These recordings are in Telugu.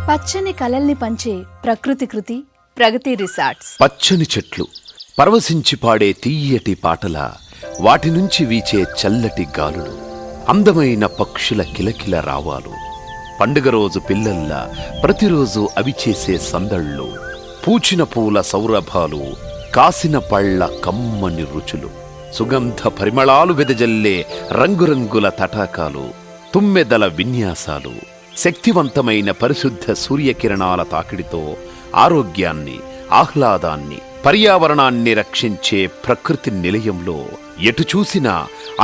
పచ్చని కలల్ని పంచే ప్రకృతి కృతి ప్రగతి రిసార్ట్స్. పచ్చని చెట్లు పరవశించి పాడే తీయటి పాటల, వాటి నుంచి వీచే చల్లటి గాలులు, అందమైన పక్షుల కిలకిల రావాలు, పండుగ రోజు పిల్లల్లా ప్రతిరోజు అవి చేసే సందళ్ళు, పూచిన పూల సౌరభాలు, కాసిన పళ్ళ కమ్మని రుచులు, సుగంధ పరిమళాలు వెదజల్లే రంగురంగుల తటాకాలు, తుమ్మెదల విన్యాసాలు, శక్తివంతమైన పరిశుద్ధ సూర్యకిరణాల తాకిడితో ఆరోగ్యాన్ని, ఆహ్లాదాన్ని, పర్యావరణాన్ని రక్షించే ప్రకృతి నిలయంలో ఎటు చూసినా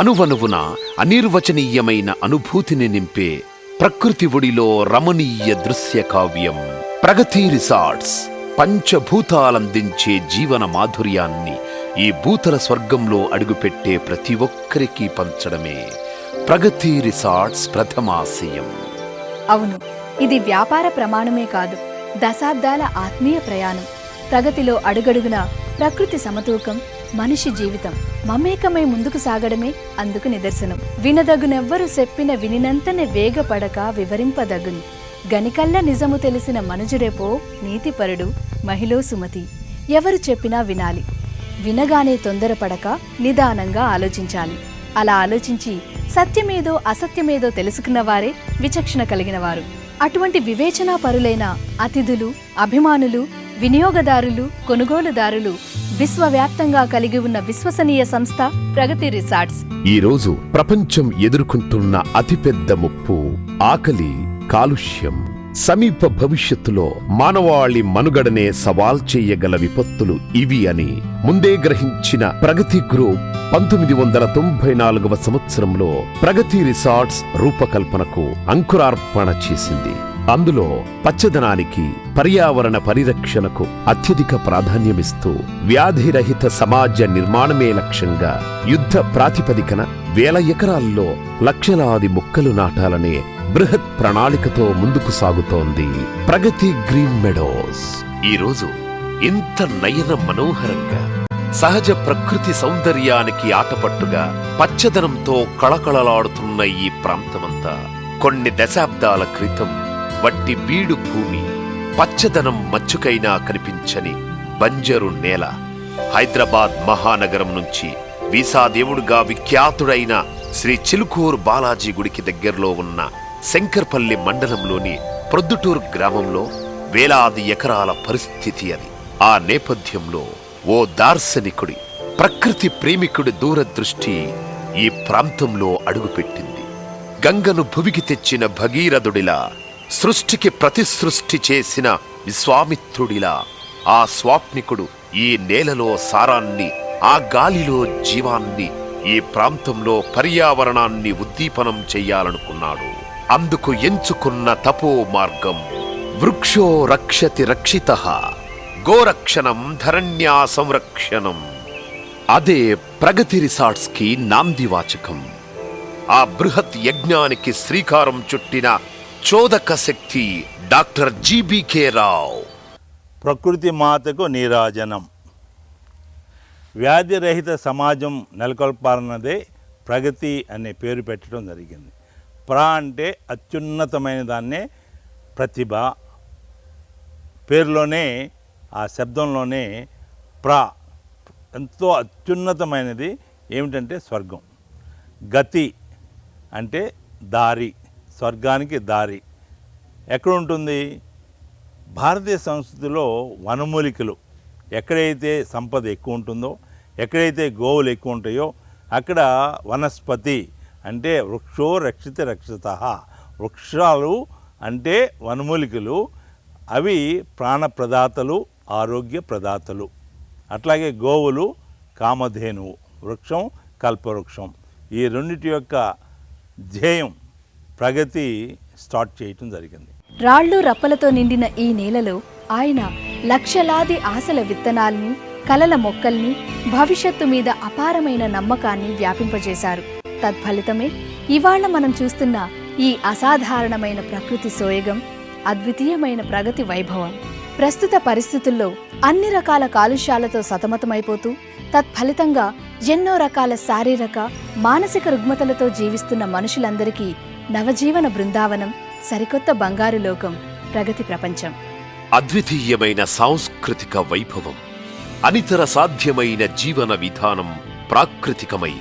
అనువనువున అనిర్వచనీయమైన అనుభూతిని నింపే ప్రకృతి ఒడిలో రమణీయ దృశ్య కావ్యం ప్రగతి రిసార్ట్స్. పంచభూతాలందించే జీవన మాధుర్యాన్ని ఈ భూతల స్వర్గంలో అడుగుపెట్టే ప్రతి ఒక్కరికి పంచడమే ప్రగతి రిసార్ట్స్ ప్రథమాశయం. అవును, ఇది వ్యాపార ప్రమాణమే కాదు, దశాబ్దాల ఆత్మీయ ప్రయాణం. ప్రగతిలో అడుగడుగున ప్రకృతి సమతూకం, మనిషి జీవితం మమేకమై ముందుకు సాగడమే అందుకు నిదర్శనం. వినదగునెవ్వరు చెప్పిన వినినంతనే వేగపడక వివరింపదగును. గనికల్ల నిజము తెలిసిన మనుజుడేపో నీతిపరుడు మహిళో సుమతి. ఎవరు చెప్పినా వినాలి. వినగానే తొందరపడక నిదానంగా ఆలోచించాలి. అలా ఆలోచించి సత్యమేదో అసత్యమేదో తెలుసుకున్నవారే విచక్షణ కలిగినవారు. అటువంటి వివేచనా పరులైన అతిథులు, అభిమానులు, వినియోగదారులు, కొనుగోలుదారులు విశ్వవ్యాప్తంగా కలిగి ఉన్న విశ్వసనీయ సంస్థ ప్రగతి రిసార్ట్స్. ఈ రోజు ప్రపంచం ఎదుర్కొంటున్న అతిపెద్ద ముప్పు ఆకలి, కాలుష్యం. సమీప భవిష్యత్తులో మానవాళి మనుగడనే సవాల్ చేయగల విపత్తులు ఇవి అని ముందే గ్రహించిన ప్రగతి గ్రూప్ 1994వ సంవత్సరంలో ప్రగతి రిసార్ట్స్ రూపకల్పనకు అంకురార్పణ చేసింది. అందులో పచ్చదనానికి, పర్యావరణ పరిరక్షణకు అత్యధిక ప్రాధాన్యమిస్తూ వ్యాధిరహిత సమాజ నిర్మాణమే లక్ష్యంగా యుద్ధ ప్రాతిపదికన వేల ఎకరాల్లో లక్షలాది మొక్కలు నాటాలనే బృహత్ ప్రణాళికతో ముందుకు సాగుతోంది ప్రగతి గ్రీన్ మెడోస్. ఈరోజు ఇంత నయన మనోహరంగా, సహజ ప్రకృతి సౌందర్యానికి ఆటపట్టుగా పచ్చదనంతో కళకళలాడుతున్న ఈ ప్రాంతమంతా కొన్ని దశాబ్దాల క్రితం వట్టి బీడు భూమి, పచ్చదనం మచ్చుకైనా కనిపించని బంజరు నేల. హైదరాబాద్ మహానగరం నుంచి వీసాదేవుడుగా విఖ్యాతుడైన శ్రీ చిలుకూరు బాలాజీ గుడికి దగ్గరలో ఉన్న శంకర్పల్లి మండలంలోని ప్రొద్దుటూరు గ్రామంలో వేలాది ఎకరాల పరిస్థితి అది. ఆ నేపథ్యంలో ఓ దార్శనికుడి, ప్రకృతి ప్రేమికుడి దూరదృష్టి ఈ ప్రాంతంలో అడుగుపెట్టింది. గంగను భువికి తెచ్చిన భగీరథుడిలా, సృష్టికి ప్రతిసృష్టి చేసిన విశ్వామిత్రుడిలా ఆ స్వాప్నికుడు ఈ నేలలో సారాన్ని, ఆ గాలిలో జీవాన్ని, ఈ ప్రాంతంలో పర్యావరణాన్ని ఉద్దీపనం చెయ్యాలనుకున్నాడు. అందుకు ఎంచుకున్న తపో మార్గం వృక్షో రక్షతి రక్షితః, గోరక్షణం ధరణ్యా సంరక్షణం. అదే ప్రగతి రిసార్ట్స్ కి నాందివాచకం. ఆ బృహత్ యజ్ఞానికి శ్రీకారం చుట్టిన చోదక శక్తి డాక్టర్ జీబీకే రావు. ప్రకృతి మాతకు నీరాజనం. వ్యాధిరహిత సమాజం నెలకొల్పాలన్నదే ప్రగతి అనే పేరు పెట్టడం జరిగింది. అంటే అత్యున్నతమైన దాన్నే ప్రతిభ. పేరులోనే, ఆ శబ్దంలోనే ఎంతో అత్యున్నతమైనది ఏమిటంటే స్వర్గం. గతి అంటే దారి, స్వర్గానికి దారి ఎక్కడ ఉంటుంది? భారతీయ సంస్కృతిలో వనమూలికలు ఎక్కడైతే సంపద ఎక్కువ ఉంటుందో, ఎక్కడైతే గోవులు ఎక్కువ ఉంటాయో అక్కడ వనస్పతి అంటే వృక్షో రక్షిత రక్షితః. వృక్షాలు అంటే వనమూలికలు, అవి ప్రాణప్రదాతలు, ఆరోగ్య ప్రదాతలు. అట్లాగే గోవులు కామధేనువు, వృక్షం కల్పవృక్షం. ఈ రెండిటి యొక్క ధ్యేయం ప్రగతి స్టార్ట్ చేయటం జరిగింది. రాళ్ళు రప్పలతో నిండిన ఈ నేలలో ఆయన లక్షలాది ఆశల విత్తనాల్ని, కలల మొక్కల్ని, భవిష్యత్తు మీద అపారమైన నమ్మకాన్ని వ్యాపింపజేశారు. తత్ఫలితమే ఇవాళ మనం చూస్తున్న ఈ అసాధారణమైన ప్రకృతి సోయగం, అద్వితీయమైన ప్రగతి వైభవం. ప్రస్తుత పరిస్థితుల్లో అన్ని రకాల కాలుష్యాలతో సతమతమైపోతూ తత్ఫలితంగా ఎన్నో రకాల శారీరక, మానసిక రుగ్మతలతో జీవిస్తున్న మనుషులందరికీ నవజీవన బృందావనం, సరికొత్త బంగారు లోకం ప్రగతి ప్రపంచం. అద్వితీయమైన సాంస్కృతిక వైభవం, అనితర సాధ్యమైన జీవన విధానం, ప్రాకృతికమై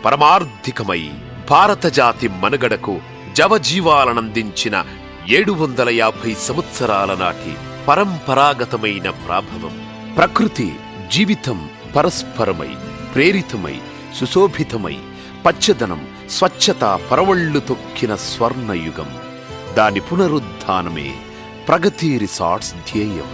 పరమార్థికమై భారత జాతి మనుగడకు జవజీవాలనందించిన 750 సంవత్సరాల నాటి పరంపరాగతమైన ప్రాభవం. ప్రకృతి జీవితం పరస్పరమై ప్రేరితమై సుశోభితమై పచ్చదనం స్వచ్ఛత పరవళ్లు తొక్కిన స్వర్ణయుగం. దాని పునరుద్ధానమే ప్రగతి రిసార్ట్స్ ధ్యేయం.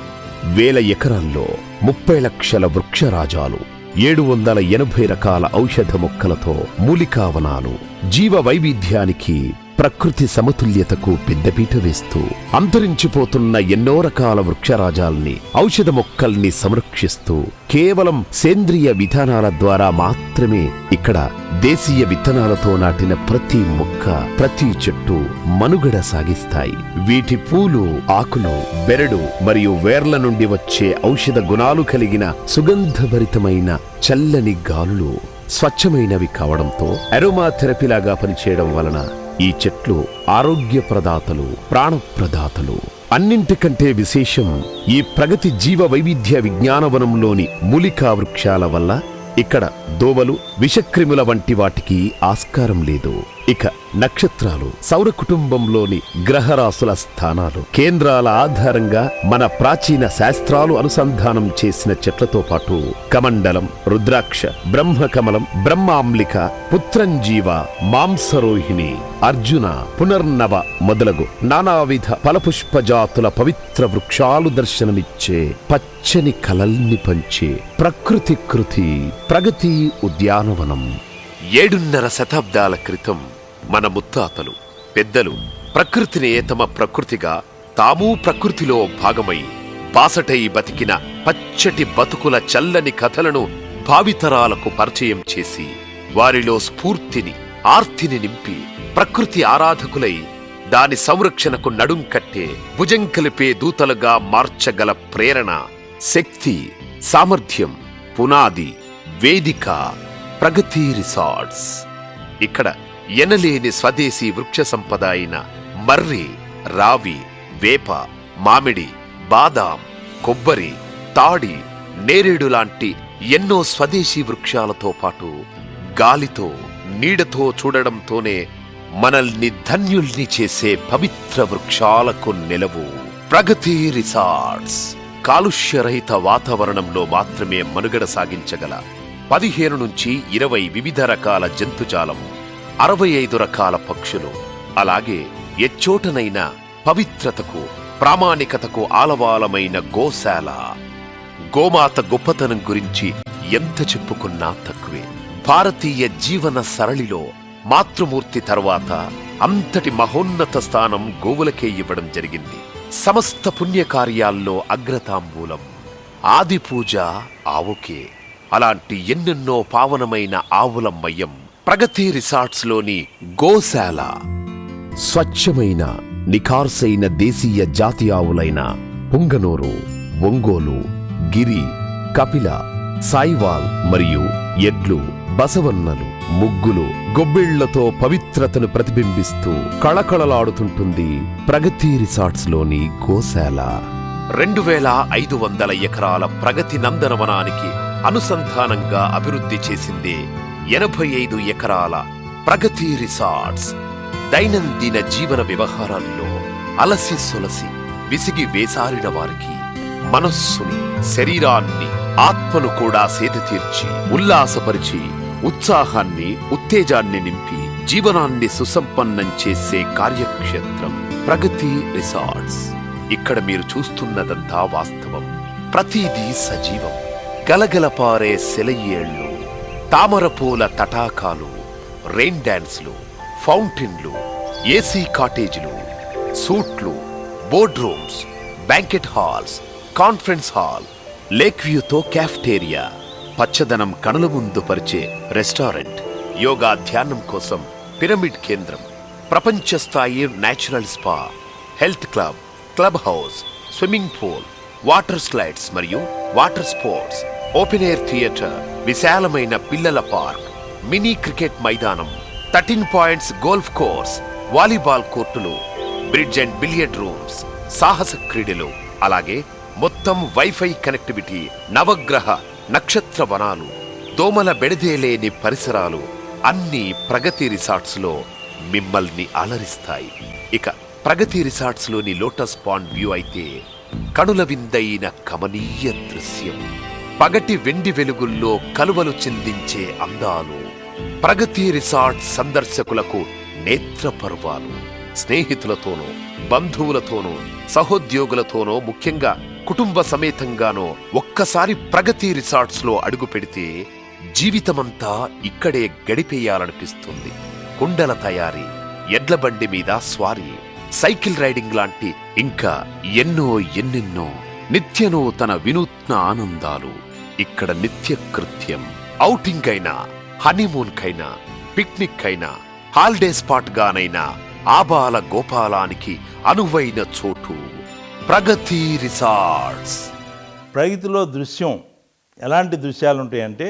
1000 ఎకరాల్లో 30 లక్షల వృక్షరాజాలు, 780 రకాల ఔషధ మొక్కలతో మూలికావనాలు, జీవ వైవిధ్యానికి ప్రకృతి సమతుల్యతకు పెద్దపీట వేస్తూ అంతరించిపోతున్న ఎన్నో రకాల వృక్షరాజాల్ని ఔషధ మొక్కల్ని సంరక్షిస్తూ కేవలం సేంద్రియ విధానాల ద్వారా మాత్రమే ఇక్కడ దేశీయ విత్తనాలతో నాటిన ప్రతి మొక్క ప్రతి చెట్టు మనుగడ సాగిస్తాయి. వీటి పూలు ఆకులు బెరడు మరియు వేర్ల నుండి వచ్చే ఔషధ గుణాలు కలిగిన సుగంధభరితమైన చల్లని గాలులు స్వచ్ఛమైనవి కావడంతో అరోమా థెరపీలాగా పనిచేయడం వలన ఈ చెట్లు ఆరోగ్యప్రదాతలు, ప్రాణప్రదాతలు. అన్నింటికంటే విశేషం ఈ ప్రగతి జీవ వైవిధ్య విజ్ఞానవనంలోని మూలికా వృక్షాల వల్ల ఇక్కడ దోమలు విషక్రిముల వంటి వాటికి ఆస్కారం లేదు. ఇక నక్షత్రాలు, సౌర కుటుంబంలోని గ్రహరాశుల స్థానాలు, కేంద్రాల ఆధారంగా మన ప్రాచీన శాస్త్రాలు అనుసంధానం చేసిన చెట్లతో పాటు కమండలం, రుద్రాక్ష, బ్రహ్మకమలం, బ్రహ్మాంలిక, పుత్రంజీవ, మాంసరోహిణి, అర్జున, పునర్నవ మొదలగు నానావిధ ఫలపుష్పజాతుల పవిత్ర వృక్షాలు దర్శనమిచ్చే పచ్చని కలల్ని పంచే ప్రకృతి కృతి ప్రగతి ఉద్యానవనం. 7.5 శతాబ్దాల క్రితం మన ముత్తాతలు పెద్దలు ప్రకృతినే తమ ప్రకృతిగా తాము ప్రకృతిలో భాగమై బాసటై బతికిన పచ్చటి బతుకుల చల్లని కథలను భావితరాలకు పరిచయం చేసి వారిలో స్ఫూర్తిని ఆర్తిని నింపి ప్రకృతి ఆరాధకులై దాని సంరక్షణకు నడుం కట్టే భుజం కలిపే దూతలుగా మార్చగల ప్రేరణ, శక్తి, సామర్థ్యం, పునాది, వేదిక ప్రగతి రిసార్ట్స్. ఇక్కడ ఎనలేని స్వదేశీ వృక్ష సంపద అయిన మర్రి, రావి, వేప, మామిడి, బాదాం, కొబ్బరి, తాడి, నేరేడు లాంటి ఎన్నో స్వదేశీ వృక్షాలతో పాటు గాలితో నీడతో చూడడంతోనే మనల్ని ధన్యుల్ని చేసే పవిత్ర వృక్షాలకు నెలవు ప్రగతి రిసార్ట్స్. కాలుష్యరహిత వాతావరణంలో మాత్రమే మనుగడ సాగించగల 15 నుంచి 20 వివిధ రకాల జంతుజాలం, 65 రకాల పక్షులు, అలాగే ఎచ్చోటనైనా పవిత్రతకు ప్రామాణికతకు ఆలవాలమైన గోశాల. గోమాత గొప్పతనం గురించి ఎంత చెప్పుకున్నా తక్కువే. భారతీయ జీవన సరళిలో మాతృమూర్తి తర్వాత అంతటి మహోన్నత స్థానం గోవులకే ఇవ్వడం జరిగింది. సమస్త పుణ్యకార్యాల్లో అగ్రతాంబూలం, ఆది పూజ ఆవుకే. అలాంటి ఎన్నెన్నో పావనమైన ఆవుల మయం ప్రగతి రిసార్ట్స్ లోని గోశాల. స్వచ్ఛమైన నిఖార్సైన దేశీయ జాతి ఆవులైన పుంగనూరు, ఒంగోలు, గిరి, కపిల, సాయివాల్ మరియు ఎడ్లు, బసవన్నలు, ముగ్గులు, గొబ్బిళ్లతో పవిత్రతను ప్రతిబింబిస్తూ కళకళలాడుతుంటుంది ప్రగతి రిసార్ట్స్ లోని గోశాల. 2500 ఎకరాల ప్రగతి నందనవనానికి అనుసంధానంగా అభివృద్ధి చేసిందే 85 ఎకరాల ప్రగతి రిసార్ట్స్. దైనందిన జీవన వ్యవహారాల్లో అలసి సొలసి విసిగి వేసారిన వారికి మనస్సుని, శరీరాన్ని, ఆత్మను కూడా సేద తీర్చి ఉల్లాసపరిచి ఉత్సాహాన్ని, ఉత్తేజాన్ని నింపి జీవనాన్ని సుసంపన్నం చేసే కార్యక్షేత్రం ప్రగతి రిసార్ట్స్. ఇక్కడ మీరు చూస్తున్నదంతా వాస్తవం. ప్రతిదీ సజీవం. గలగలపారే సెలయేళ్లు, తామరపూల తటాకాలు, రెయిన్ డాన్స్లు, ఫౌంటైన్లు, ఏసీ కాటేజీలు, సూట్లు, board rooms, banquet halls, conference hall, lake వ్యూతో క్యాఫ్టేరియా, పచ్చదనం కనుల ముందు పరిచే రెస్టారెంట్, యోగా ధ్యానం కోసం పిరమిడ్ కేంద్రం, ప్రపంచ స్థాయి natural spa, health club, club house, swimming pool, water slides మరియు water sports, open air theatre, విశాలమైన పిల్లల పార్క్, మినీ క్రికెట్ మైదానం, 13 పాయింట్స్ గోల్ఫ్ కోర్స్, వాలీబాల్ కోర్టులు, బ్రిడ్జ్ అండ్ బిలియర్డ్ రూమ్స్, సాహస క్రీడలు, అలాగే మొత్తం వైఫై కనెక్టివిటీ, నవగ్రహ నక్షత్ర వనాలు, దోమల బెడదేలేని పరిసరాలు అన్నీ ప్రగతి రిసార్ట్స్ లో మిమ్మల్ని అలరిస్తాయి. ఇక ప్రగతి రిసార్ట్స్ లోని లోటస్ పాండ్ వ్యూ అయితే కనుల విందైన కమనీయ దృశ్యం. పగటి వెండి వెలుగుల్లో కలువలు చిందించే అందాలు. ప్రగతి రిసార్ట్ సందర్శకులకు నేత్ర పర్వాలు. స్నేహితులతోనో, బంధువులతోనో, సహోద్యోగులతోనో, ముఖ్యంగా కుటుంబ సమేతంగానో ఒక్కసారి ప్రగతి రిసార్ట్స్ లో అడుగు పెడితే జీవితమంతా ఇక్కడే గడిపేయాలనిపిస్తుంది. కుండల తయారీ, ఎడ్ల బండి మీద స్వారీ, సైకిల్ రైడింగ్ లాంటి ఇంకా ఎన్నెన్నో నిత్యనూతన వినూత్న ఆనందాలు ఇక్కడ నిత్య కృత్యం. ఔటింగ్ అయినా, హనీమూన్ కైనా, పిక్నిక్ అయినా, హాలిడే స్పాట్ గానైనా ఆబాల గోపాలానికి అనువైన చోటు ప్రగతి రిసార్ట్స్. ప్రగతిలో దృశ్యం ఎలాంటి దృశ్యాలు ఉంటాయంటే,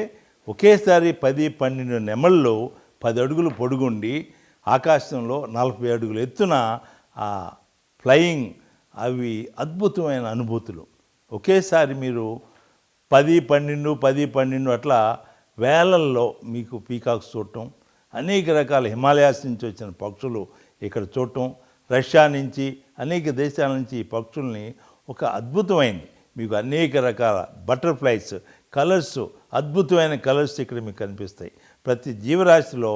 ఒకేసారి 10-12 నెమళ్ళు 10 అడుగులు పొడుగుండి ఆకాశంలో 40 అడుగులు ఎత్తున ఆ ఫ్లయింగ్, అవి అద్భుతమైన అనుభూతులు. ఒకేసారి మీరు 10-12 అట్లా వేలల్లో మీకు పీకాక్స్ చూడటం, అనేక రకాల హిమాలయాస్ నుంచి వచ్చిన పక్షులు ఇక్కడ చూడటం, రష్యా నుంచి అనేక దేశాల నుంచి ఈ పక్షుల్ని ఒక అద్భుతమైంది. మీకు అనేక రకాల బటర్ఫ్లైస్, కలర్స్, అద్భుతమైన కలర్స్ ఇక్కడ మీకు కనిపిస్తాయి. ప్రతి జీవరాశిలో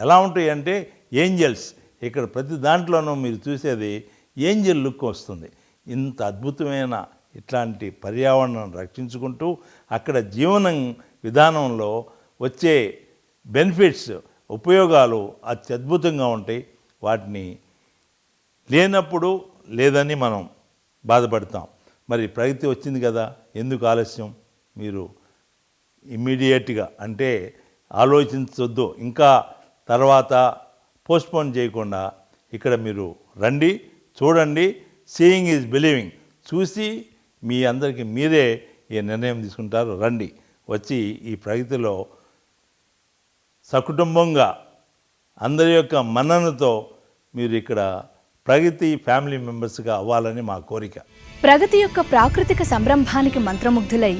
ఎలా ఉంటాయి అంటే ఏంజల్స్, ఇక్కడ ప్రతి దాంట్లోనూ మీరు చూసేది ఏంజల్ లుక్ వస్తుంది. ఇంత అద్భుతమైన ఇట్లాంటి పర్యావరణం రక్షించుకుంటూ అక్కడ జీవనం విధానంలో వచ్చే బెనిఫిట్స్, ఉపయోగాలు అత్యద్భుతంగా ఉంటాయి. వాటిని లేనప్పుడు లేదని మనం బాధపడతాం. మరి ప్రగతి వచ్చింది కదా, ఎందుకు ఆలస్యం? మీరు ఇమ్మీడియట్గా అంటే ఆలోచించొద్దు, ఇంకా తర్వాత పోస్ట్పోన్ చేయకుండా ఇక్కడ మీరు రండి, చూడండి. Seeing is believing. చూసి మీ అందరికీ మీరే ఈ నిర్ణయం తీసుకుంటారు. రండి, వచ్చి ఈ ప్రగతిలో సకుటుంబంగా అందరి యొక్క మన్ననతో మీరు ఇక్కడ ప్రగతి ఫ్యామిలీ మెంబర్స్గా అవ్వాలని మా కోరిక. ప్రగతి యొక్క ప్రాకృతిక సంరంభానికి మంత్రముగ్ధులై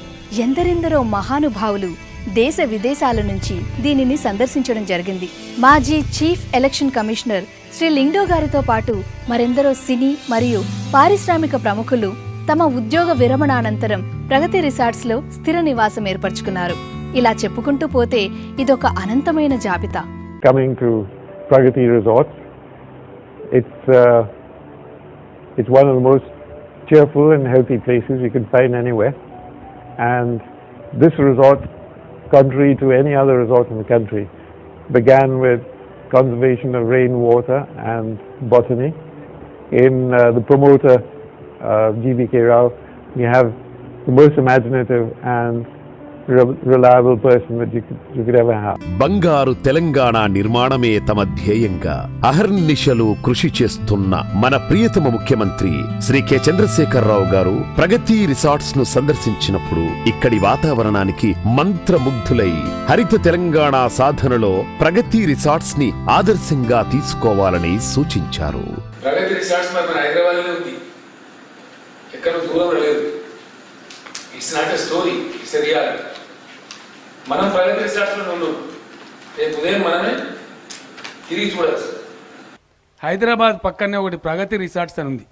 ఎందరెందరో మహానుభావులు దేశ విదేశాల నుంచి దీనిని సందర్శించడం జరిగింది. మాజీ chief election commissioner Shri Lyngdoh గారితో పాటు మరెందరో సినీ మరియు పారిశ్రామిక ప్రముఖులు తమ ఉద్యోగ విరమణానంతరం ప్రగతి రిసార్ట్స్ లో స్థిర నివాసం ఏర్పరచుకున్నారు. ఇలా చెప్పుకుంటూ పోతే ఇదొక అనంతమైన జాబితా. Coming to Pragati Resorts, it's one of the most cheerful and healthy places you can find anywhere. And this resort, contrary to any other resort in the country, began with conservation of rainwater and botany. In the promoter, G.V.K. Rao, we have the most imaginative and reliable person that you could ever have. బంగారు తెలంగాణ నిర్మాణమే తమ ధ్యేయంగా అహర్నిశలు కృషి చేస్తున్న మన ప్రియతమ ముఖ్యమంత్రి శ్రీ కె చంద్రశేఖరరావు గారు ప్రగతి రిసార్ట్స్ ను సందర్శించినప్పుడు ఇక్కడి వాతావరణానికి మంత్రముగ్ధులై హరిత తెలంగాణ సాధనలో ప్రగతి రిసార్ట్స్ ని ఆదర్శంగా తీసుకోవాలని సూచించారు. ప్రగతి రిసార్ట్స్ మన హైదరాబాద్లో ఉంది, ఎక్కడ దూరం లేదు. It's not a story, it's a reality. మనం ప్రగతి రిసార్ట్స్లో ఉన్నాం, రేపు ఉదయం మనమే తిరిగి చూడవచ్చు. హైదరాబాద్ పక్కనే ఒకటి ప్రగతి రిసార్ట్స్ అని ఉంది.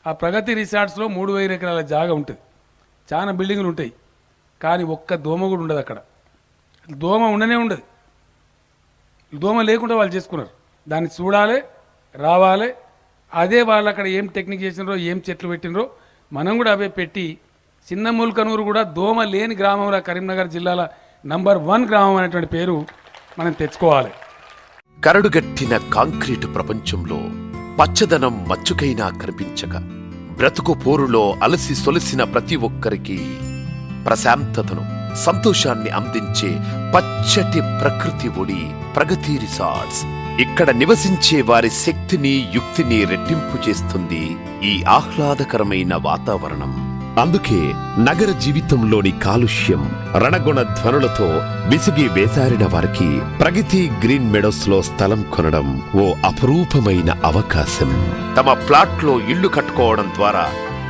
ఆ ప్రగతి రిసార్ట్స్లో 3000 ఎకరాల జాగా ఉంటుంది, చాలా బిల్డింగులు ఉంటాయి, కానీ ఒక్క దోమ కూడా ఉండదు అక్కడ. దోమ ఉండనే ఉండదు. దోమ లేకుండా వాళ్ళు చేసుకున్నారు. దాన్ని చూడాలి, రావాలి. అదే వాళ్ళు అక్కడ ఏం టెక్నిక్ చేసినారో, ఏం చెట్లు పెట్టినరో మనం కూడా అవే పెట్టి, చిన్న ముల్కనూరు కూడా దోమ లేని గ్రామంలో కరీంనగర్ జిల్లాల నంబర్ 1 గ్రామం అనేటువంటి పేరు మనం తెచ్చుకోవాలి. కరడుగట్టిన కాంక్రీటు ప్రపంచంలో పచ్చదనం మచ్చుకైనా కనిపించక బ్రతుకు పోరులో అలసి సొలసిన ప్రతి ఒక్కరికి ప్రశాంతతను, సంతోషాన్ని అందించే పచ్చటి ప్రకృతి ఒడి ప్రగతి రిసార్ట్స్. ఇక్కడ నివసించే వారి శక్తిని, యుక్తిని రెట్టింపు చేస్తుంది ఈ ఆహ్లాదకరమైన వాతావరణం. అందుకే నగర జీవితంలోని కాలుష్యం, రణగుణ ధ్వనులతో విసిగి వేసారిన వారికి ప్రగతి గ్రీన్ మెడోస్ లో స్థలం కొనడం ఓ అపురూపమైన అవకాశం. తమ ప్లాట్లో ఇళ్లు కట్టుకోవడం ద్వారా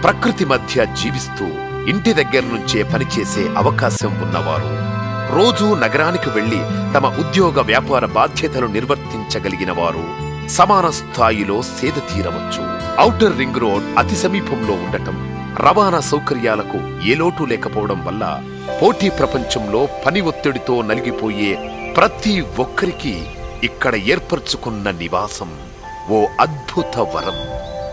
ప్రకృతి మధ్య జీవిస్తూ ఇంటి దగ్గర నుంచే పనిచేసే అవకాశం ఉన్నవారు, రోజూ నగరానికి వెళ్లి తమ ఉద్యోగ వ్యాపార బాధ్యతలు నిర్వర్తించగలిగిన వారు సమాన స్థాయిలో సేద తీరవచ్చు. ఔటర్ రింగ్ రోడ్ అతి సమీపంలో ఉండటం, రవాణా సౌకర్యాలకు ఏ లోటు లేకపోవడం వల్ల పోటీ ప్రపంచంలో పని ఒత్తిడితో నలిగిపోయే ప్రతి ఒక్కరికి ఇక్కడ ఏర్పరచుకున్న నివాసం ఓ అద్భుత వరం.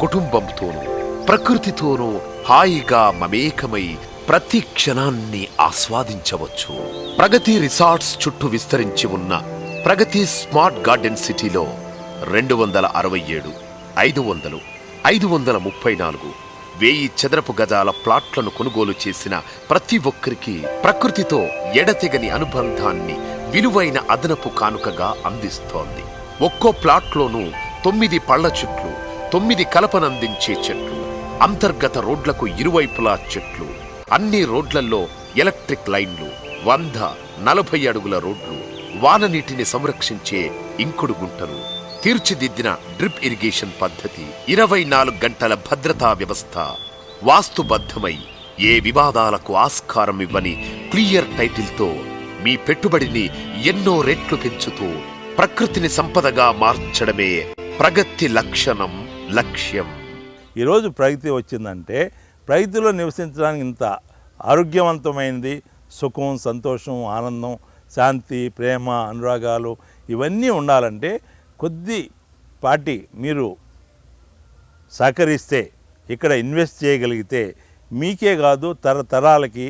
కుటుంబంతోనూ ప్రకృతితోనూ హాయిగా మమేకమై ప్రతి క్షణాన్ని ఆస్వాదించవచ్చు. ప్రగతి రిసార్ట్స్ చుట్టూ విస్తరించి ఉన్న ప్రగతి స్మార్ట్ గార్డెన్ సిటీలో 267, 500, 534, 1000 చదరపు గజాల ప్లాట్లను కొనుగోలు చేసిన ప్రతి ఒక్కరికి ప్రకృతితో ఎడతెగని అనుబంధాన్ని విలువైన అదనపు కానుకగా అందిస్తోంది. ఒక్కో ప్లాట్లోనూ 9 పళ్ల చెట్లు, 9 కలపనందించే చెట్లు, అంతర్గత రోడ్లకు ఇరువైపులా చెట్లు, అన్ని రోడ్లలో ఎలక్ట్రిక్ లైన్లు, 140 అడుగుల రోడ్లు, వాననీటిని సంరక్షించే ఇంకుడు గుంటలు, తీర్చిదిద్దిన డ్రిప్ ఇరిగేషన్ పద్ధతి, 24 గంటల భద్రతా వ్యవస్థ, వాస్తుబద్ధమై ఏ వివాదాలకు ఆస్కారం ఇవ్వని క్లియర్ టైటిల్తో మీ పెట్టుబడిని ఎన్నో రెట్లు పెంచుతూ ప్రకృతిని సంపదగా మార్చడమే ప్రగతి లక్ష్యం. ఈరోజు ప్రగతి వచ్చిందంటే ప్రగతిలో నివసించడానికి ఇంత ఆరోగ్యవంతమైనది, సుఖం, సంతోషం, ఆనందం, శాంతి, ప్రేమ, అనురాగాలు ఇవన్నీ ఉండాలంటే కొద్దిపాటి మీరు సహకరిస్తే, ఇక్కడ ఇన్వెస్ట్ చేయగలిగితే మీకే కాదు తరతరాలకి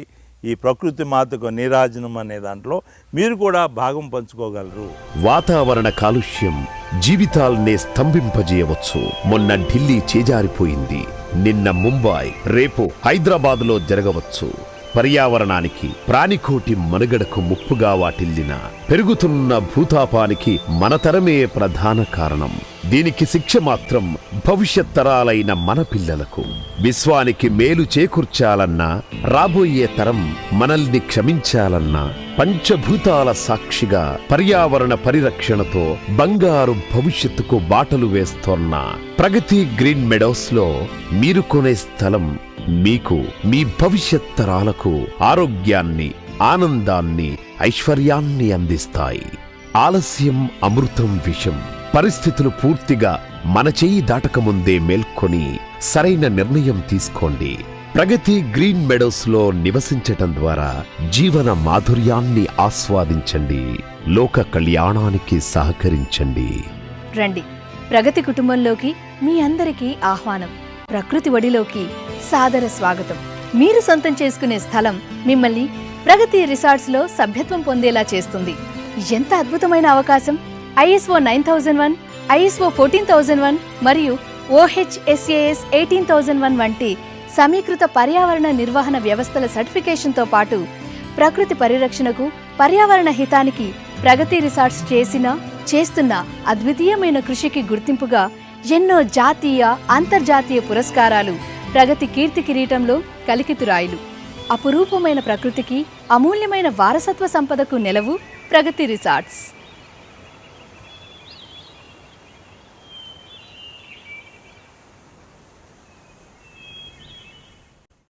ఈ ప్రకృతి మాతకు నీరాజనం అనే దాంట్లో మీరు కూడా భాగం పంచుకోగలరు. వాతావరణ కాలుష్యం జీవితాల్నే స్తంభింపజేయవచ్చు. మొన్న ఢిల్లీ చేజారిపోయింది, నిన్న ముంబై, రేపు హైదరాబాదులో జరగవచ్చు. పర్యావరణానికి, ప్రాణికోటి మనుగడకు ముప్పుగా వాటిల్లిన పెరుగుతున్న భూతాపానికి మన తరమే ప్రధాన కారణం. దీనికి శిక్ష మాత్రం భవిష్యత్ తరాలైన మన పిల్లలకు. విశ్వానికి మేలు చేకూర్చాలన్నా, రాబోయే తరం మనల్ని క్షమించాలన్నా పంచభూతాల సాక్షిగా పర్యావరణ పరిరక్షణతో బంగారు భవిష్యత్తుకు బాటలు వేస్తోన్న ప్రగతి గ్రీన్ మెడోస్ లో మీరు కొనే స్థలం మీకు, మీ భవిష్యత్ తరాలకు ఆరోగ్యాన్ని, ఆనందాన్ని, ఐశ్వర్యాన్ని అందిస్తాయి. ఆలస్యం అమృతం విషం. పరిస్థితులు పూర్తిగా మన చేయి దాటకముందే మేల్కొని సరైన నిర్ణయం తీసుకోండి. ప్రగతి గ్రీన్ మెడోస్ లో నివసించటం ద్వారా జీవన మాధుర్యాన్ని ఆస్వాదించండి, లోక కళ్యాణానికి సహకరించండి. రండి, ప్రగతి కుటుంబంలోకి మీ అందరికీ ఆహ్వానం. ప్రకృతి ఒడిలోకి సాదర స్వాగతం. మీరు సొంతం చేసుకునే స్థలం మిమ్మల్ని ప్రగతి రిసార్ట్స్ లో సభ్యత్వం పొందేలా చేస్తుంది. ఎంత అద్భుతమైన అవకాశం! ISO 9001, ISO 14001 మరియు OHSAS 18001 వంటి సమీకృత పర్యావరణ నిర్వహణ వ్యవస్థల సర్టిఫికేషన్తో పాటు ప్రకృతి పరిరక్షణకు, పర్యావరణ హితానికి ప్రగతి రిసార్ట్స్ చేస్తున్న అద్వితీయమైన కృషికి గుర్తింపుగా ఎన్నో జాతీయ, అంతర్జాతీయ పురస్కారాలు ప్రగతి కీర్తి కిరీటంలో కలికితురాయిలు. అపురూపమైన ప్రకృతికి, అమూల్యమైన వారసత్వ సంపదకు నెలవు ప్రగతి రిసార్ట్స్.